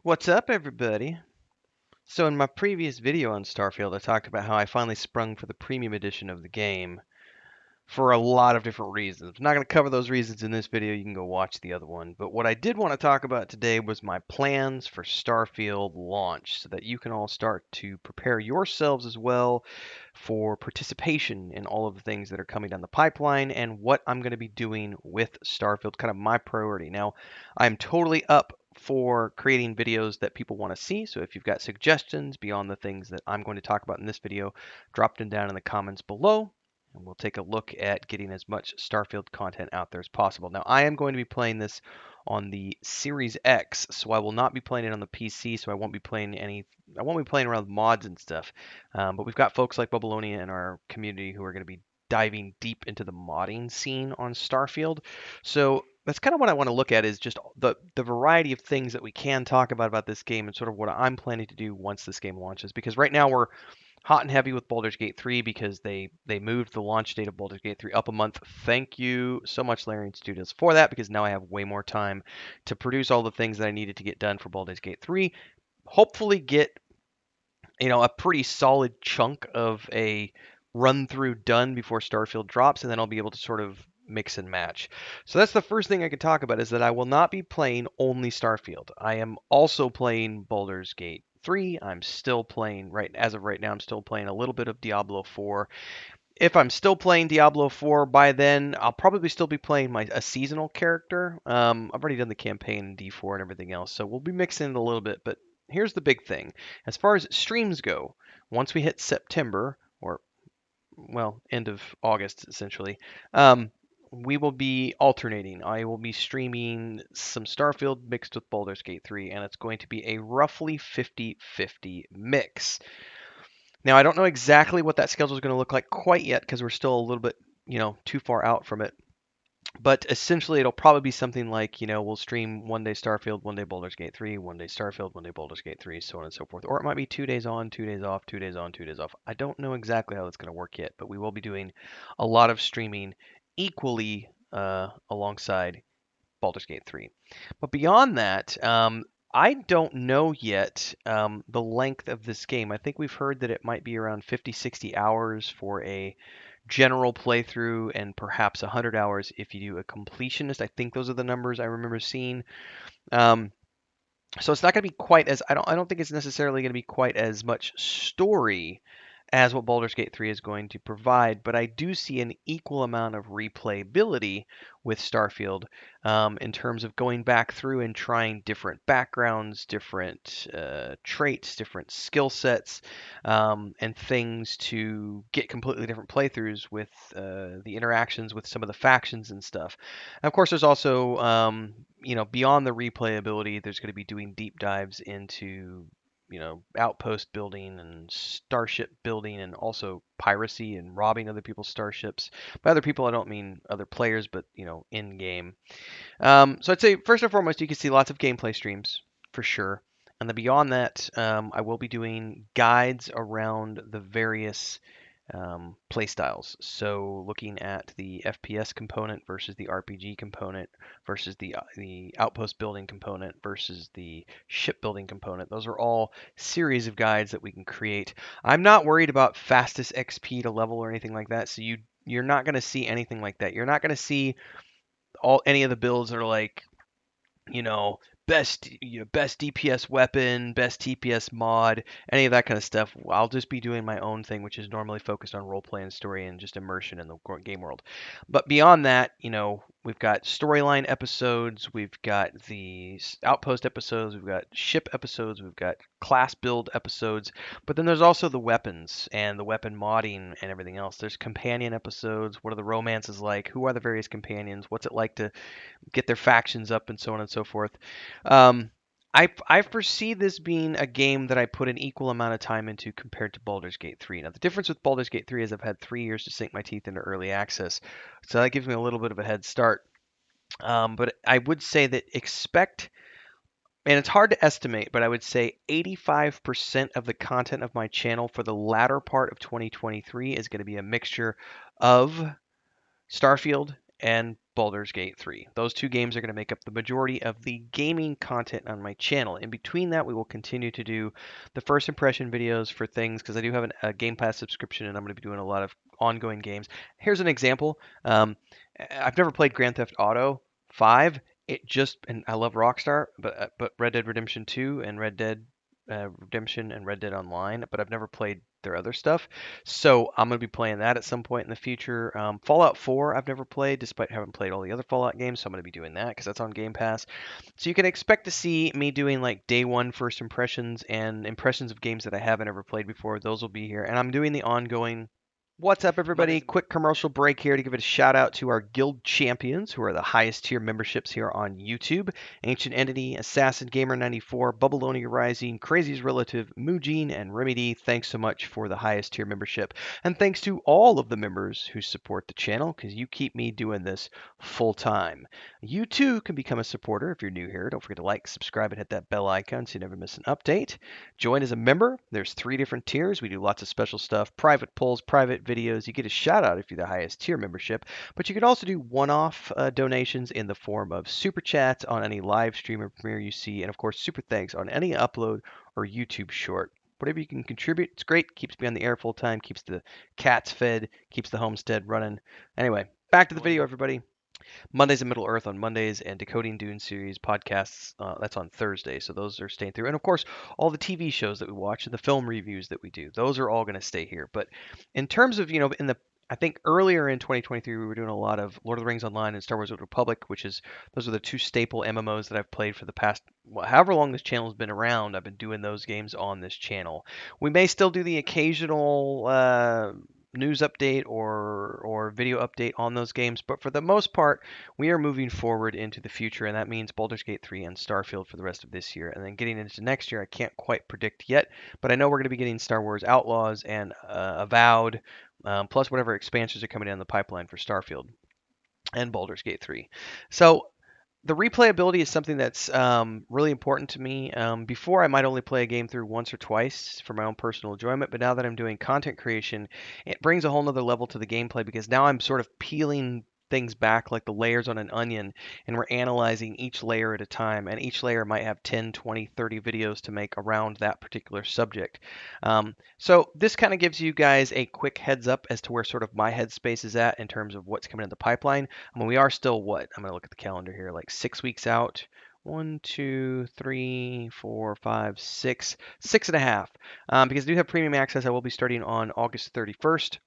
What's up, everybody? So in my previous video on Starfield, I talked about how I finally sprung for the premium edition of the game for a lot of different reasons. I'm not going to cover those reasons in this video. You can go watch the other one. But what I did want to talk about today was my plans for Starfield launch so that you can all start to prepare yourselves as well for participation in all of the things that are coming down the pipeline and what I'm going to be doing with Starfield, kind of my priority. Now, I'm totally up for creating videos that people want to see. So if you've got suggestions beyond the things that I'm going to talk about in this video, drop them down in the comments below and we'll take a look at getting as much Starfield content out there as possible. Now, I am going to be playing this on the Series X, so I will not be playing it on the PC, so I won't be playing around with mods and stuff. But we've got folks like Bubbalonia in our community who are going to be diving deep into the modding scene on Starfield. So that's kind of what I want to look at is just the variety of things that we can talk about this game and sort of what I'm planning to do once this game launches. Because right now we're hot and heavy with Baldur's Gate 3 because they moved the launch date of Baldur's Gate 3 up a month. Thank you so much, Larian Studios, for that because now I have way more time to produce all the things that I needed to get done for Baldur's Gate 3. Hopefully get, a pretty solid chunk of a run through done before Starfield drops, and then I'll be able to sort of mix and match. So that's the first thing I could talk about is that I will not be playing only Starfield. I am also playing Baldur's Gate 3. I'm still playing as of right now, I'm still playing a little bit of Diablo 4. If I'm still playing Diablo 4 by then, I'll probably still be playing a seasonal character. I've already done the campaign in D4 and everything else, so we'll be mixing it a little bit. But here's the big thing: as far as streams go, once we hit September, or well, end of August essentially, we will be alternating. I will be streaming some Starfield mixed with Baldur's Gate 3, and it's going to be a roughly 50-50 mix. Now, I don't know exactly what that schedule is going to look like quite yet because we're still a little bit, too far out from it. But essentially, it'll probably be something like, we'll stream one day Starfield, one day Baldur's Gate 3, one day Starfield, one day Baldur's Gate 3, so on and so forth. Or it might be 2 days on, 2 days off, 2 days on, 2 days off. I don't know exactly how that's going to work yet, but we will be doing a lot of streaming equally alongside Baldur's Gate 3. But beyond that, I don't know yet the length of this game. I think we've heard that it might be around 50, 60 hours for a general playthrough and perhaps 100 hours if you do a completionist. I think those are the numbers I remember seeing. Um, so it's not going to be quite as I don't think it's necessarily going to be quite as much story as what Baldur's Gate 3 is going to provide, but I do see an equal amount of replayability with Starfield in terms of going back through and trying different backgrounds, different traits, different skill sets, and things to get completely different playthroughs with the interactions with some of the factions and stuff. And of course, there's also, beyond the replayability, there's going to be doing deep dives into outpost building and starship building and also piracy and robbing other people's starships. By other people, I don't mean other players, but, in game. So I'd say first and foremost, you can see lots of gameplay streams for sure. And then beyond that, I will be doing guides around the various play styles. So looking at the FPS component versus the RPG component versus the outpost building component versus the ship building component. Those are all series of guides that we can create. I'm not worried about fastest XP to level or anything like that. So you're not going to see anything like that. You're not going to see any of the builds that are like, you know, best DPS weapon, best TPS mod, any of that kind of stuff. I'll just be doing my own thing, which is normally focused on roleplay and story and just immersion in the game world. But beyond that, we've got storyline episodes, we've got the outpost episodes, we've got ship episodes, we've got class build episodes, but then there's also the weapons and the weapon modding and everything else. There's companion episodes. What are the romances like? Who are the various companions? What's it like to get their factions up and so on and so forth. Um, I foresee this being a game that I put an equal amount of time into compared to Baldur's Gate 3. Now, the difference with Baldur's Gate 3 is I've had 3 years to sink my teeth into early access, so that gives me a little bit of a head start. But I would say that expect, and it's hard to estimate, but I would say 85% of the content of my channel for the latter part of 2023 is going to be a mixture of Starfield and Baldur's Gate 3. Those two games are going to make up the majority of the gaming content on my channel. In between that, we will continue to do the first impression videos for things because I do have a Game Pass subscription and I'm going to be doing a lot of ongoing games. Here's an example. I've never played Grand Theft Auto 5. And I love Rockstar, but Red Dead Redemption 2 and Red Dead Redemption and Red Dead Online, but I've never played their other stuff. So I'm going to be playing that at some point in the future. Fallout 4 I've never played, despite having played all the other Fallout games, so I'm going to be doing that because that's on Game Pass. So you can expect to see me doing like day one first impressions and impressions of games that I haven't ever played before. Those will be here. And I'm doing the ongoing. What's up, everybody? Quick commercial break here to give it a shout out to our guild champions, who are the highest tier memberships here on YouTube. Ancient Entity, Assassin Gamer 94, Bubbaloni Rising, Crazy's Relative, Mujin, and Remedy. Thanks so much for the highest tier membership. And thanks to all of the members who support the channel, because you keep me doing this full time. You too can become a supporter if you're new here. Don't forget to like, subscribe, and hit that bell icon so you never miss an update. Join as a member. There's 3 different tiers. We do lots of special stuff, private polls, private videos. You get a shout out if you're the highest tier membership, but you can also do one-off donations in the form of super chats on any live stream or premiere you see, and of course super thanks on any upload or YouTube short. Whatever you can contribute, it's great. Keeps me on the air full time, keeps the cats fed, keeps the homestead running. Anyway, back to the video, everybody. Mondays in Middle Earth on Mondays, and Decoding Dune series podcasts, that's on Thursday. So those are staying through. And of course, all the TV shows that we watch and the film reviews that we do, those are all going to stay here. But in terms of, I think earlier in 2023, we were doing a lot of Lord of the Rings Online and Star Wars: The Republic, those are the 2 staple MMOs that I've played for the past, however long this channel has been around. I've been doing those games on this channel. We may still do the occasional news update or video update on those games, but for the most part, we are moving forward into the future, and that means Baldur's Gate 3 and Starfield for the rest of this year. And then getting into next year, I can't quite predict yet, but I know we're going to be getting Star Wars Outlaws and Avowed, plus whatever expansions are coming down the pipeline for Starfield and Baldur's Gate 3. So the replayability is something that's really important to me. Before, I might only play a game through once or twice for my own personal enjoyment, but now that I'm doing content creation, it brings a whole nother level to the gameplay because now I'm sort of peeling things back like the layers on an onion, and we're analyzing each layer at a time, and each layer might have 10, 20, 30 videos to make around that particular subject. So this kind of gives you guys a quick heads up as to where sort of my headspace is at in terms of what's coming in the pipeline. I mean, we are still what? I'm going to look at the calendar here, like 6 weeks out. 1, 2, 3, 4, 5, 6, 6.5. Because I do have premium access, I will be starting on August 31st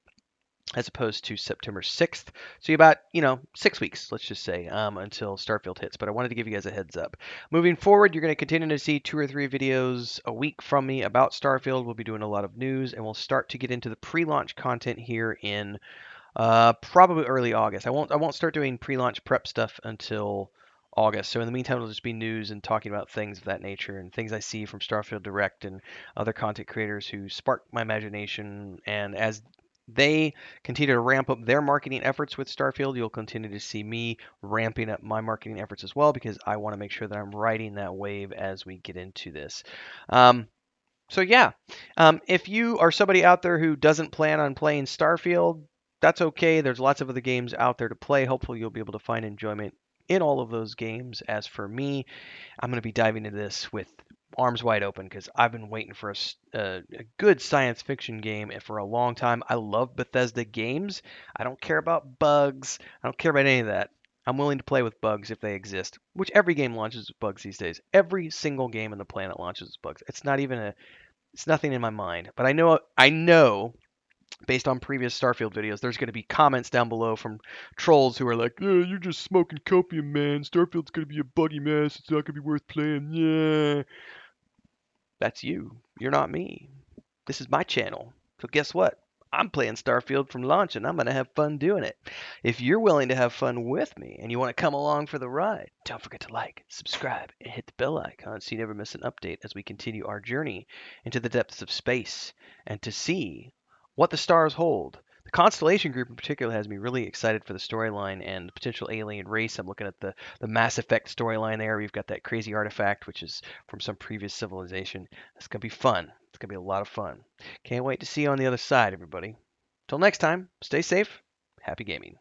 as opposed to September 6th. So about, 6 weeks, let's just say, until Starfield hits. But I wanted to give you guys a heads up. Moving forward, you're going to continue to see 2 or 3 videos a week from me about Starfield. We'll be doing a lot of news, and we'll start to get into the pre-launch content here in probably early August. I won't start doing pre-launch prep stuff until August. So in the meantime, it'll just be news and talking about things of that nature and things I see from Starfield Direct and other content creators who spark my imagination. And as they continue to ramp up their marketing efforts with Starfield, you'll continue to see me ramping up my marketing efforts as well because I want to make sure that I'm riding that wave as we get into this. So yeah, if you are somebody out there who doesn't plan on playing Starfield, that's okay. There's lots of other games out there to play. Hopefully you'll be able to find enjoyment in all of those games. As for me, I'm going to be diving into this with arms wide open because I've been waiting for a good science fiction game for a long time. I love Bethesda games. I don't care about bugs. I don't care about any of that. I'm willing to play with bugs if they exist, which every game launches with bugs these days. Every single game on the planet launches with bugs. It's nothing in my mind, but I know based on previous Starfield videos, there's going to be comments down below from trolls who are like, "Yeah, you're just smoking copium, man. Starfield's going to be a buggy mess. It's not going to be worth playing." Yeah, that's you. You're not me. This is my channel. So guess what? I'm playing Starfield from launch and I'm going to have fun doing it. If you're willing to have fun with me and you want to come along for the ride, don't forget to like, subscribe, and hit the bell icon so you never miss an update as we continue our journey into the depths of space and to see what the stars hold. The Constellation Group in particular has me really excited for the storyline and the potential alien race. I'm looking at the Mass Effect storyline there. We've got that crazy artifact, which is from some previous civilization. It's going to be fun. It's going to be a lot of fun. Can't wait to see you on the other side, everybody. Till next time, stay safe. Happy gaming.